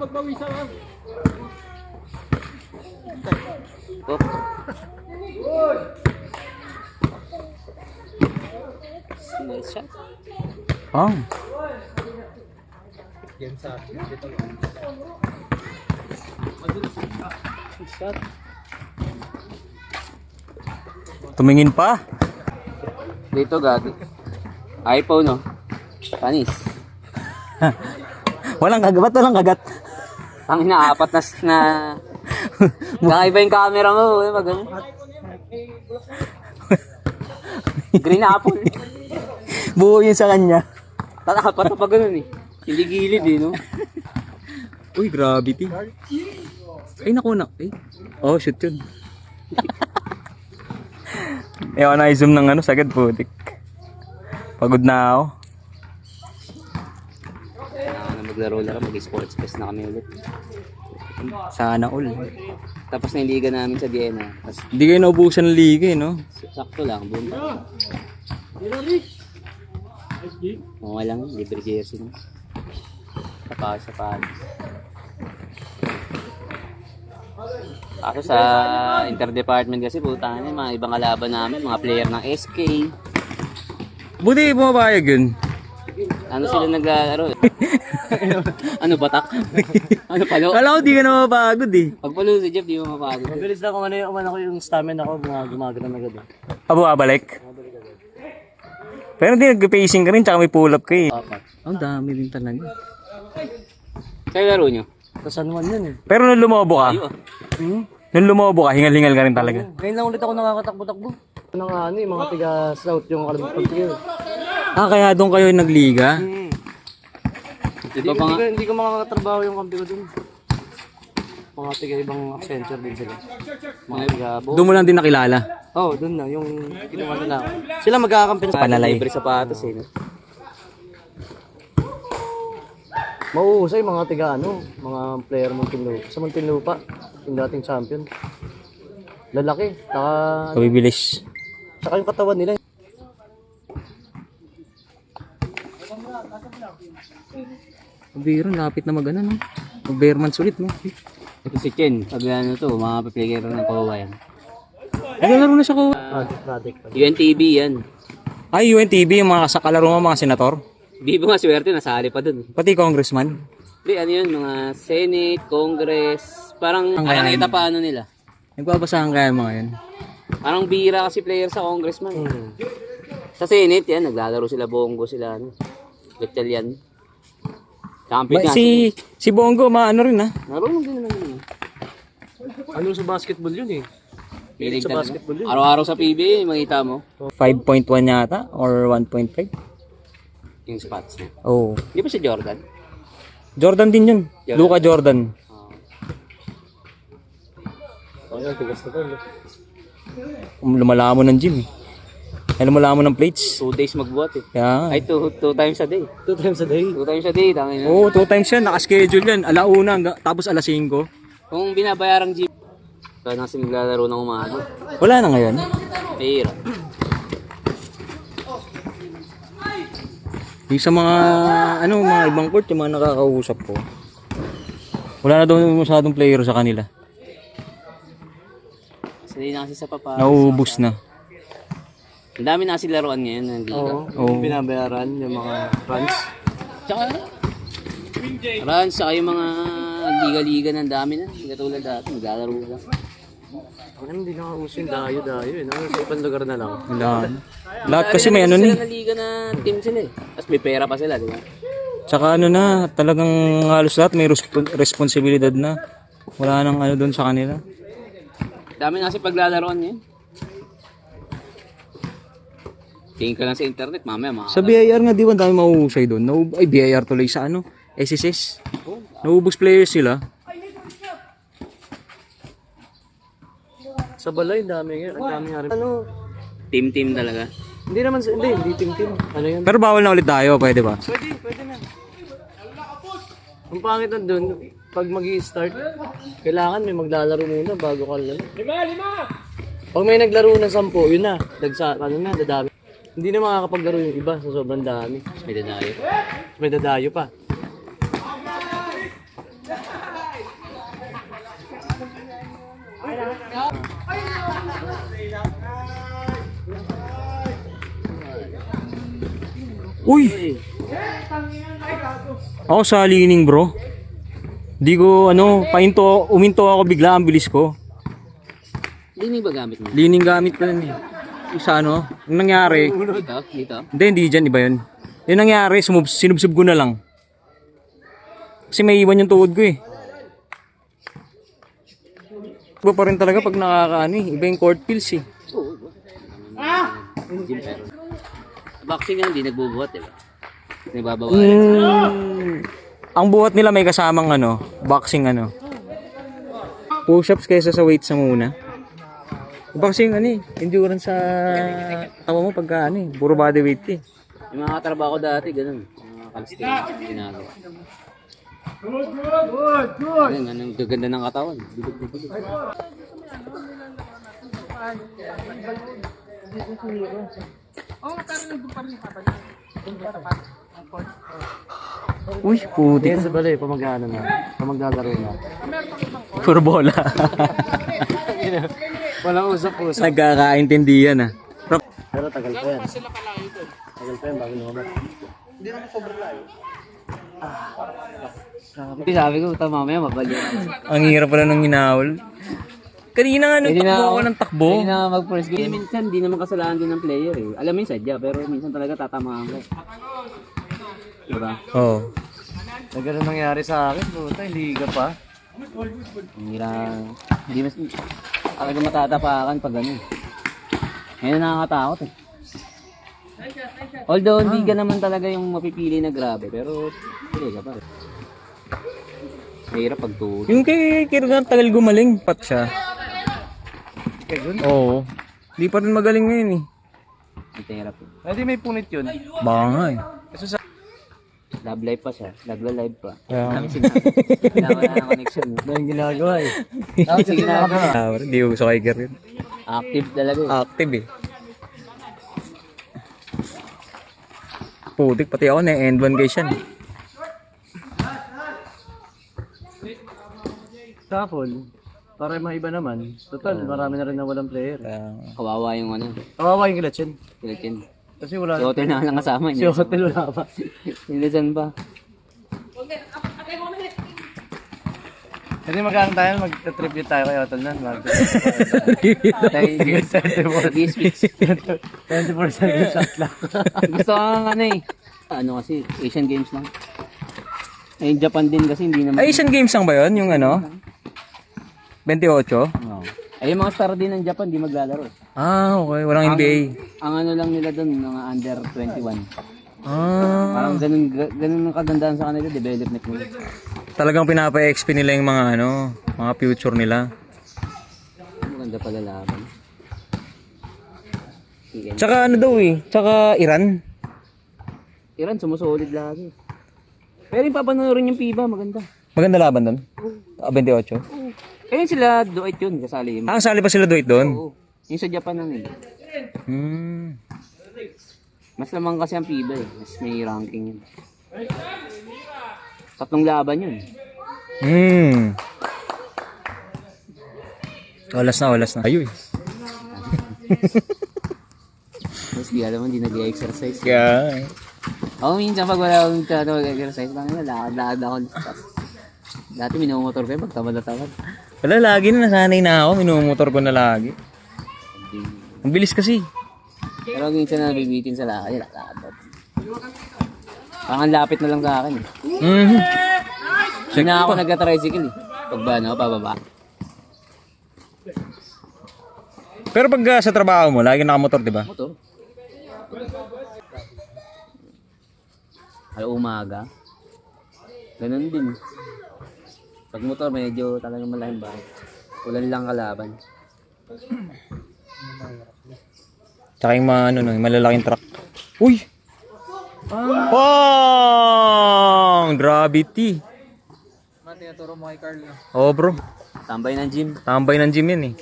pagbawisan ha. Oh. Nice shot. Oh. Yan sa dito. Nice shot. Tumingin pa. Dito gagi. iPhone no. Panis. Walang kagat, ba't walang kagat? Ang inaapat na kakaiba yung camera mo. Mag green apple. Buo yun sa kanya. Tatapat na pa ganun eh. Hindi gilid eh no. Uy, gravity. Ay, naku na. Ay. Oh, shoot yun. Ewan na i-zoom ng ano, sagad putik. Pagod na ako. Maglaro-laro, mag-sports fest na kami ulit. Sana all. Tapos na yung liga namin sa Vienna. Tapos Hindi kayo naubusan ng liga eh, no? sakto lang, boom. Oo lang, libre jersey no. Sa Paris. Kaso sa interdepartment kasi puta na mga ibang kalaban namin, mga player ng SK. Buti bumabayag yun. Ano sila naglalaro eh? Ano batak? Ano palo? Kala ko di ka na mapagod eh. Pag palo si Jeff, di mo mapagod. Mabilis lang kung ano ko yung stamina ko, gumagana na agad. Abo, abalik. Pero hindi nag-pacing ka rin, tsaka may pull up ka eh. Apat. Ang dami din talaga. Kaya laro nyo? Sa San Juan yun eh. Pero nung lumobo ka, Ayo. nung lumobo ka, hingal-hingal ka rin talaga. Ngayon lang ulit ako nakakatakbo-takbo. Ano nga ano eh, mga tiga-scout yung kalabot ko. Ah, kaya doon kayo nagliga? Di ba pa nga? Hindi ko makakatrabaho yung kampi ko dun. Mga tiga-ibang Accenture din sila. Mga tiga-bo. Doon mo lang din nakilala. Oh, dun na, yung kinuha nila ako. Sila magkakampi na Panalay. Libre sapatos eh. No? Mauusay mga tiga ano, mga player Muntinlupa. Sa Muntinlupa, yung dating champion. Lalaki, Kabibilis. saka yung katawan nila. Biro, lapit na mag-ano, no? Mag-bearmans ulit, no? Ito si Chen. Pag ano to, mga player ng Kowa yan. Naglalaro na siya ko. Project. UNTV yan. Ay, UNTV, yung mga kasakalaro mo, mga senator. Di ba nga swerte, nasali pa dun. Pati congressman. Di, ano yun, mga Senate, Congress, parang nakita pa ano nila. Nagbabasahan kaya mga yan. Parang bira kasi player sa Congressman. Sa Senate yan, naglalaro sila Bongo, sila ano. Italian. Champion nga. Si Bongo, maano rin, ha? Marunong din naman yun. Ano sa basketball yun eh? Pilig Sa talaga. basketball yun. Araw-araw sa PBA, makita mo. 5.1 yata, or 1.5. Yung spots niya. Oh. Di ba si Jordan? Jordan din yun. Jordan. Luka Jordan. Ayun, tigas na to. Lumalamon ng gym, eh. Ay, lumalamon ng plates. 2 days magbuhat eh. Kaya nga. Ay, 2 times a day. 2 times a day. 2 times a day, tangin na. Oo, 2 times yan. Nakaschedule yan. Alauna, tapos alas 5. Kung binabayarang jeep, kaya nasa naglalaro ng umaga. Wala na ngayon. Pera. Yung sa mga, mga ibang court, yung mga nakakausap ko. Wala na daw masyadong player sa kanila. Kasi na kasi sa papa. Nauubos na. Ang dami na kasi laruan ngayon ng liga. Oo. Oo. Binabayaran yung mga runs. Tsaka, runs, tsaka yung mga liga-liga ng dami na. Hindi katulad dati, naglalaro lang. Ano hindi nakauso yung dayo-dayo eh. Sa ibang lugar na lang. Wala. Lahat kasi may ano ni. Sila na liga na team sila eh. Tapos may pera pa sila, di ba? Tsaka ano na, talagang halos lahat may responsibilidad na. Wala nang ano doon sa kanila. Dami na kasi paglalaroan ngayon. Tingin ka lang sa internet, mamaya Sa BIR nga, di ba dami mauusay doon? Ay, BIR tuloy sa ano? SSS. Naubos players sila. Sa balay, dami nga. Ang dami nga rin. Ano? Team-team talaga. Hindi naman, hindi team-team. Ano yan? Pero bawal na ulit tayo, pwede ba? Pwede na. Ang pangit na dun, pag mag-i-start, kailangan may maglalaro muna bago ka lang. 5! Pag may naglaro ng 10, yun na. Dadami. Hindi na makakapaglaro yung iba sa sobrang dami. May dadayo. May dadayo pa. Uy! Ako sa lining bro. Di ko uminto ako bigla, ang bilis ko. Hindi ba gamit mo? Lining gamit ko nun eh. Yung sa ano, yung nangyari, Dito? hindi dyan, iba yun. Yung nangyari, sinubsub ko na lang. Kasi may iwan yung tuhod ko eh. Iba pa rin talaga pag nakakaano eh. Iba yung court pills eh. Gym pero. Boxing nga, hindi nagbubuhat, diba? Nagbabawalan. Ang buhat nila may kasamang boxing push-ups kaysa sa weights na muna. Boxing endurance sa tawa mo pagka puro body weight eh. Yung mga katrabaho ko dati, ganun. Mga calisthenics ginagawa. Good. Ganun, gaganda ng katawan. Uy, puti. Sa balay, pamagano na. Pamaglalaro na. Puro bola. Walang usap-usap. Nagkakaintindihan ah. Pero tagal pa yan. Tagal pa yan bago lumabas. Hindi, sabi ko, mamaya mabalik. Ang hirap pala ng hinahol. Kanina nga nung takbo ako ng takbo. Hindi na mag-first game. Minsan, di naman kasalanan din ng player eh. Alam mo yung sadya, pero minsan talaga tatamaan ko. Diba? Oo. Na ganun nangyari sa akin, puta, hindi ka pa. Hindi mas talaga matatapakan pag ano. Ngayon nakakatakot eh. Although hindi ka naman talaga yung mapipili na grabe, pero pili ka pa rin. Mahirap pag tuhod. Yung kay Kirgan tagal gumaling, pat siya. Oo. Di pa rin magaling ngayon eh. Ang hirap eh. Pwede may punit yun. Baka nga eh. Love life pa siya. Nagla-live pa. Kaya nga. Kami sinabi. Kailangan na ng connection. Ano yung ginagawa eh. Tapos yung ginagawa. Hindi ko gusto kay Kirgan. Active talaga eh. Active eh. Putik, pati ako na-end one guys yan. Shuffle. Para yung mga iba naman. Total, marami na rin na walang player. Kawawa yung ano. Kawawa yung kilat yun. Kilitin. Kasi wala. Si Hotel na lang kasama Si niya. hotel wala pa. Nilisan ba? Hindi magkano tayo, mag-tribute tayo kay hotel nun. Mag-24 shot lang. Gusto ko nga ano eh. Ano kasi, Asian Games lang. Eh, Japan din kasi hindi naman. Asian Games lang ba yun? Yung 28? Oo. Eh, yung mga star din ng Japan, di maglalaro. Ah, okay. Walang NBA. Ang ano lang nila doon, mga under 21. Ah, Parang ganun ang kagandahan sa kanila, development nila. talagang pinapa-XP nila yung mga mga future nila. Maganda pala laban. Tsaka daw eh. Tsaka Iran. Iran, sumusolid lagi. Pero yung papanoorin yung FIBA, maganda. Maganda laban doon. 28. Ayun sila, Duet yun, kasali yun. Ah, kasali pa sila Dwight doon. Oo. Yung sa Japan lang eh. Mas lamang kasi ang FIBA eh. Mas may ranking yun. 3 laban yun. Walas na. Ayun. Tapos di alam mo, hindi nag-exercise. Yeah. Ako minsan pag wala akong mag-exercise, lakad ako. Dati minumotor ko yun, pag tamad. Wala, lagi na nasanay na ako. Minumotor ko na lagi. Ang bilis kasi. Pero minsan na nabibitin sa lakad, lakad. Parang lapit na lang sa akin eh. Hindi na ako nagka-tricycle eh. Pababa. Pero pag sa trabaho mo, lagi nakamotor, di ba? Motor. Al umaga. Ganun din. Pag motor, medyo talagang malaking bahay. Ulan lang kalaban. Tsaka yung yung malalaking truck. Uy! Pang! Gravity. Tinaturo mo kay Carl. Oh bro. Tambay ng gym. Tambay ng gym yan eh.